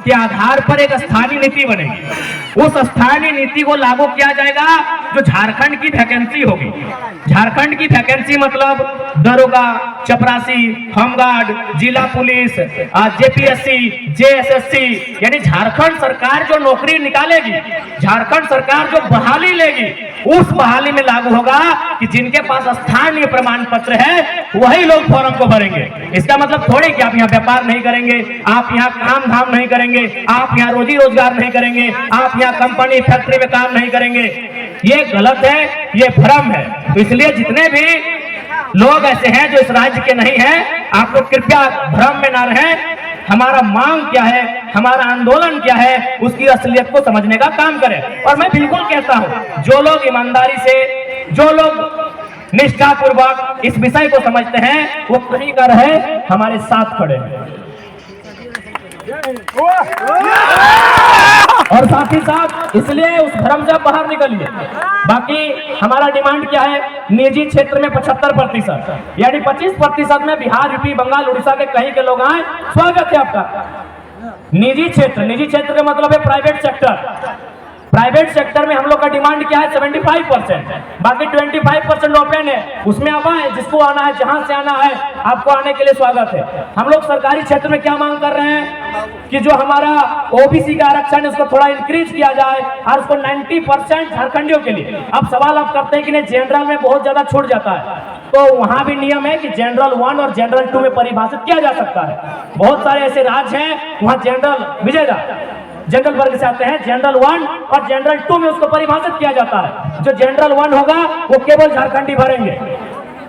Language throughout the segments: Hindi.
के आधार पर एक स्थानीय नीति बनेगी। उस स्थानीय नीति को लागू किया जाएगा जो झारखंड की वैकेंसी होगी। झारखंड की वैकेंसी मतलब दरोगा, चपरासी, होमगार्ड, जिला पुलिस, जेपीएससी, जेएसएससी, यानी झारखंड सरकार जो नौकरी निकालेगी, झारखंड सरकार जो बहाली लेगी, उस बहाली में लागू होगा कि जिनके पास स्थानीय प्रमाण पत्र है वही लोग फॉर्म को भरेंगे। इसका मतलब थोड़ी कि आप यहाँ व्यापार नहीं करेंगे, आप यहाँ काम धाम नहीं करेंगे, आप यहाँ रोजी रोजगार नहीं करेंगे, आप यहाँ कंपनी फैक्ट्री में काम नहीं करेंगे। ये गलत है, ये भ्रम है। तो इसलिए जितने भी लोग ऐसे हैं जो इस राज्य के नहीं हैं, आप लोग कृपया भ्रम में ना रहें। हमारा मांग क्या है, हमारा आंदोलन क्या है, उसकी असलियत को समझने का काम करें। और मैं बिल्कुल कहता हूं, जो लोग ईमानदारी से, जो लोग निष्ठापूर्वक इस विषय को समझते हैं, वो कहीं का रहे हमारे साथ खड़े हैं। और साथ ही साथ इसलिए उस भ्रम से बाहर निकलिए। बाकी हमारा डिमांड क्या है, निजी क्षेत्र में 75%, यानी 25% में बिहार, यूपी, बंगाल, उड़ीसा के कहीं के लोग आए, स्वागत है आपका। निजी क्षेत्र का मतलब है प्राइवेट सेक्टर। प्राइवेट सेक्टर में हम लोग का डिमांड क्या है, 75%, बाकी 25% ओपन है, उसमें आप आए, जिसको आना है, जहां से आना है, आपको आने के लिए स्वागत है। हम लोग सरकारी क्षेत्र में क्या मांग कर रहे हैं कि जो हमारा ओबीसी का आरक्षण है उसको थोड़ा इंक्रीज किया जाए और उसको 90% झारखंडियों के लिए। अब सवाल आप करते हैं कि नहीं, जनरल में बहुत ज्यादा छूट जाता है, तो वहां भी नियम है कि जनरल 1 और जनरल 2 में परिभाषित किया जा सकता है। बहुत सारे ऐसे राज्य हैं वहां जनरल विजेता जनरल वर्ग से आते हैं, जनरल 1 और जनरल 2 में उसको परिभाषित किया जाता है। जो जनरल 1 होगा वो केवल झारखंडी भरेंगे,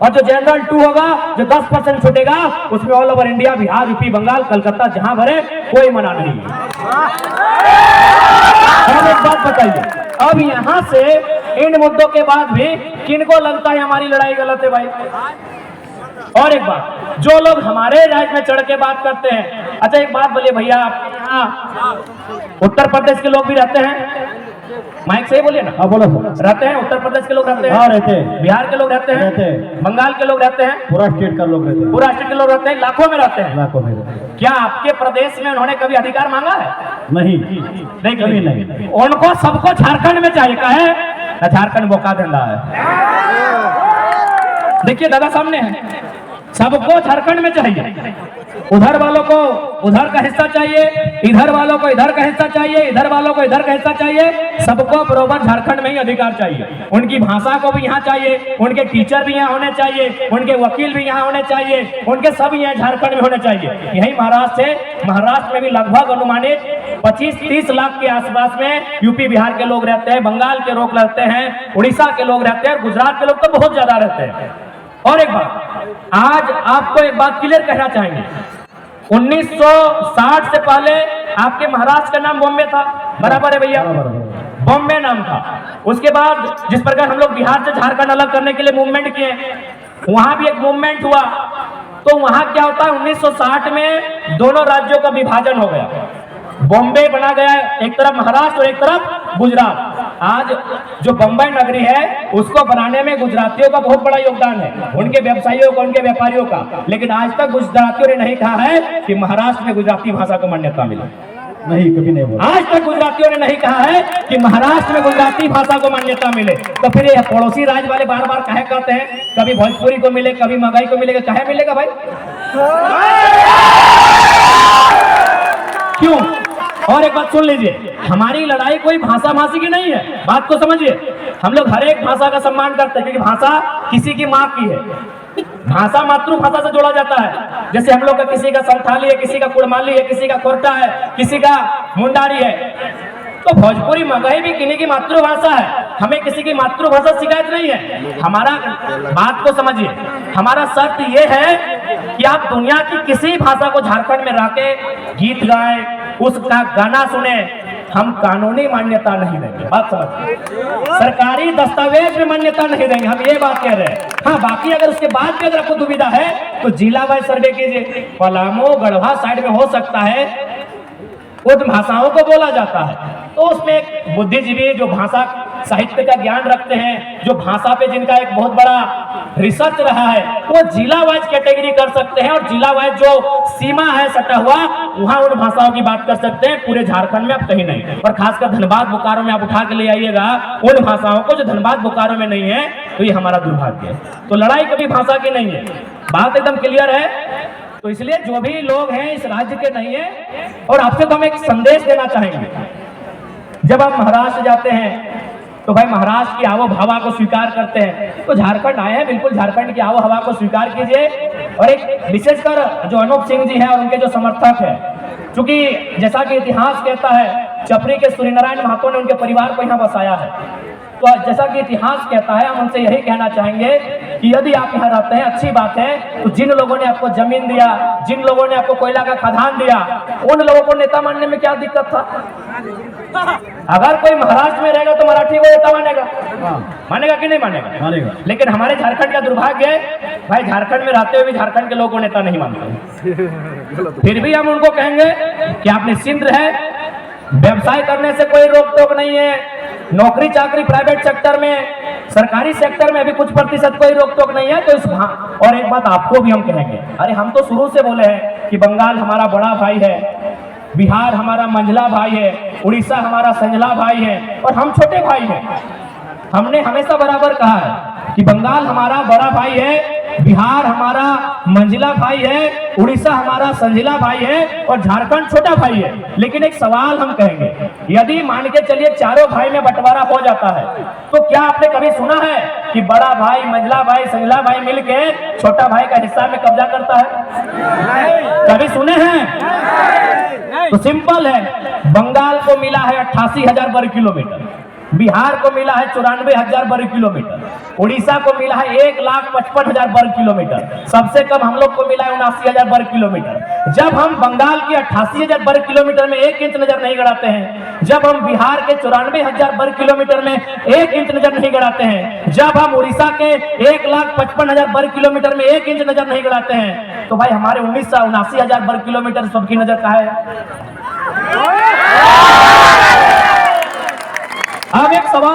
और जो जनरल 2 होगा, जो 10% छूटेगा, उसमें all over India, Bihar, UP, Bengal, Calcutta जहां भरे, कोई मना नहीं है। और एक बात बताइए, अब यहां से इन मुद्दों के बाद भी किनको लगता है हमारी लड़ाई गलत है भाई? और एक बात, जो लोग हमारे राज्य में चढ़ के बात करते हैं, अच्छा एक बात बोलिए भैया, आपके यहाँ उत्तर प्रदेश के लोग भी रहते हैं? माइक से ही बोलिए ना। हाँ बोलो। रहते हैं, उत्तर प्रदेश के लोग रहते हैं? हाँ रहते हैं। बिहार के लोग रहते हैं? बंगाल के लोग रहते हैं? पूरा स्टेट का लोग रहते हैं। पूरा स्टेट के लोग रहते हैं, लाखों में रहते हैं। लाखों में रहते हैं। क्या आपके प्रदेश में उन्होंने कभी अधिकार मांगा है? नहीं, कभी नहीं। उनको सबको झारखंड में चाहिए, का है झारखंड बोका धंधा है। देखिए दादा सामने है, सबको झारखंड में चाहिए। उधर वालों को उधर का हिस्सा चाहिए, इधर वालों को इधर का हिस्सा चाहिए, इधर वालों को इधर का हिस्सा चाहिए। सबको बराबर झारखंड में ही अधिकार चाहिए। उनकी भाषा को भी यहाँ चाहिए, उनके टीचर भी यहाँ होने चाहिए, उनके वकील भी यहाँ होने चाहिए, उनके सब यहाँ झारखंड में होने चाहिए। यही महाराष्ट्र में भी लगभग अनुमानित 25-30 लाख के आसपास में यूपी बिहार के लोग रहते हैं, बंगाल के लोग रहते हैं, उड़ीसा के लोग रहते हैं, गुजरात के लोग तो बहुत ज्यादा रहते हैं। और एक बात, आज आपको एक बात क्लियर कहना चाहेंगे, 1960 से पहले आपके महाराष्ट्र का नाम बॉम्बे था, बराबर है भैया? बॉम्बे नाम था। उसके बाद जिस प्रकार हम लोग बिहार से झारखंड अलग करने के लिए मूवमेंट किए, वहां भी एक मूवमेंट हुआ। तो वहां क्या होता है, 1960 में दोनों राज्यों का विभाजन हो गया, बॉम्बे बना गया, एक तरफ महाराष्ट्र और एक तरफ गुजरात। आज जो बम्बई नगरी है उसको बनाने में गुजरातियों का बहुत बड़ा योगदान है, उनके व्यवसायियों का, उनके व्यापारियों का। लेकिन आज तक गुजरातियों ने नहीं कहा है कि महाराष्ट्र में गुजराती भाषा को मान्यता मिले। नहीं, कभी नहीं बोला। आज तक गुजरातियों ने नहीं कहा है कि महाराष्ट्र में गुजराती भाषा को मान्यता मिले। तो फिर ये पड़ोसी राज्य वाले बार बार कहे कहते हैं, कभी भोजपुरी को मिले, कभी मगही को मिलेगा, कहे मिलेगा भाई? क्यों? और एक बात सुन लीजिए, हमारी लड़ाई कोई भाषा भाषी की नहीं है, बात को समझिए। हम लोग हर एक भाषा का सम्मान करते हैं, क्योंकि भाषा किसी की माँ की है। भाषा मातृभाषा से जोड़ा जाता है। जैसे हम लोग का किसी का संथाली है, किसी का कुड़माली है, किसी का कोरटा है, किसी का मुंडारी है। तो भोजपुरी मगही भी किन्हीं की मातृभाषा है, हमें किसी की मातृभाषा शिकायत नहीं है। हमारा बात को समझिए, हमारा शर्त यह है कि आप दुनिया की किसी भाषा को झारखंड में रहके गीत गाएं, उसका गाना सुने, हम कानूनी मान्यता नहीं देंगे। बात समझिए, सरकारी दस्तावेज में मान्यता नहीं देंगे, हम ये बात कह रहे हैं। हाँ, बाकी अगर उसके बाद भी अगर आपको दुविधा है तो जिला वाइज सर्वे कीजिए। पलामू, गढ़वा साइड में हो सकता है उन भाषाओं को बोला जाता है, तो उसमें एक बुद्धिजीवी जो भाषा साहित्य का ज्ञान रखते हैं, जो भाषा पे जिनका एक बहुत बड़ा रिसर्च रहा है, वो जिला वाइज कैटेगरी कर सकते हैं और जिला वाइज जो सीमा है सटा हुआ, वहां उन भाषाओं की बात कर सकते हैं। पूरे झारखंड में अब कहीं नहीं, और खासकर धनबाद बोकारो में आप उठा के ले आइएगा उन भाषाओं को जो धनबाद बोकारो में नहीं है, तो ये हमारा दुर्भाग्य है। तो लड़ाई कभी भाषा की नहीं है, बात एकदम क्लियर है। तो इसलिए जो भी लोग हैं इस राज्य के नहीं है, और आपसे तो हम एक संदेश देना चाहेंगे, जब आप महाराष्ट्र जाते हैं तो भाई महाराष्ट्र की आवो हवा को स्वीकार करते हैं, तो झारखंड आए हैं, बिल्कुल झारखंड की आवो हवा को स्वीकार कीजिए। और एक विशेषकर जो अनूप सिंह जी हैं और उनके जो समर्थक हैं, क्योंकि जैसा कि इतिहास कहता है चपरी के सूर्यनारायण महतो ने उनके परिवार को यहाँ बसाया है, तो जैसा कि इतिहास कहता है, हम उनसे यही कहना चाहेंगे कि यदि आप यहाँ रहते हैं अच्छी बात है, तो जिन लोगों ने आपको जमीन दिया, जिन लोगों ने आपको कोयला का खदान दिया, उन लोगों को नेता मानने में क्या दिक्कत था? अगर कोई महाराष्ट्र में रहेगा तो मराठी को नेता मानेगा, मानेगा कि नहीं मानेगा? मानेगा। लेकिन हमारे झारखंड का दुर्भाग्य है, भाई झारखंड में रहते हुए भी झारखंड के लोगों को नेता नहीं मानते। फिर भी हम उनको कहेंगे कि आप निश्चिंत रहे, व्यवसाय करने से कोई रोक टोक नहीं है, नौकरी चाकरी प्राइवेट सेक्टर में, सरकारी सेक्टर में भी कुछ प्रतिशत कोई रोक टोक नहीं है। तो इस और एक बात आपको भी हम कहेंगे, अरे हम तो शुरू से बोले हैं कि बंगाल हमारा बड़ा भाई है, बिहार हमारा मंझला भाई है, उड़ीसा हमारा संझला भाई है, और हम छोटे भाई हैं। हमने हमेशा बराबर कहा है कि बंगाल हमारा बड़ा भाई है, बिहार हमारा मंझला भाई है, उड़ीसा हमारा संझला भाई है, और झारखंड छोटा भाई है। लेकिन एक सवाल हम कहेंगे, यदि मान के चलिए चारों भाई में बंटवारा हो जाता है, तो क्या आपने कभी सुना है कि बड़ा भाई, मंझला भाई, संझला भाई मिलके छोटा भाई का हिस्सा में कब्जा करता है? कभी सुने हैं? तो सिंपल है, बंगाल को मिला है 88,000 वर्ग किलोमीटर, बिहार को मिला है 94,000 वर्ग किलोमीटर, उड़ीसा को मिला है 1,55,000 वर्ग किलोमीटर, सबसे कम हम लोग को मिला है 79,000 वर्ग किलोमीटर। जब हम बंगाल की 88,000 वर्ग किलोमीटर में 1 इंच नजर नहीं गड़ाते हैं, जब हम बिहार के 94,000 वर्ग किलोमीटर में 1 इंच नजर नहीं गड़ाते हैं, जब हम उड़ीसा के 1,55,000 वर्ग किलोमीटर में 1 इंच नजर नहीं गड़ाते हैं, तो भाई हमारे 79,000 वर्ग किलोमीटर सबकी नजर कहाँ है? अब एक सवाल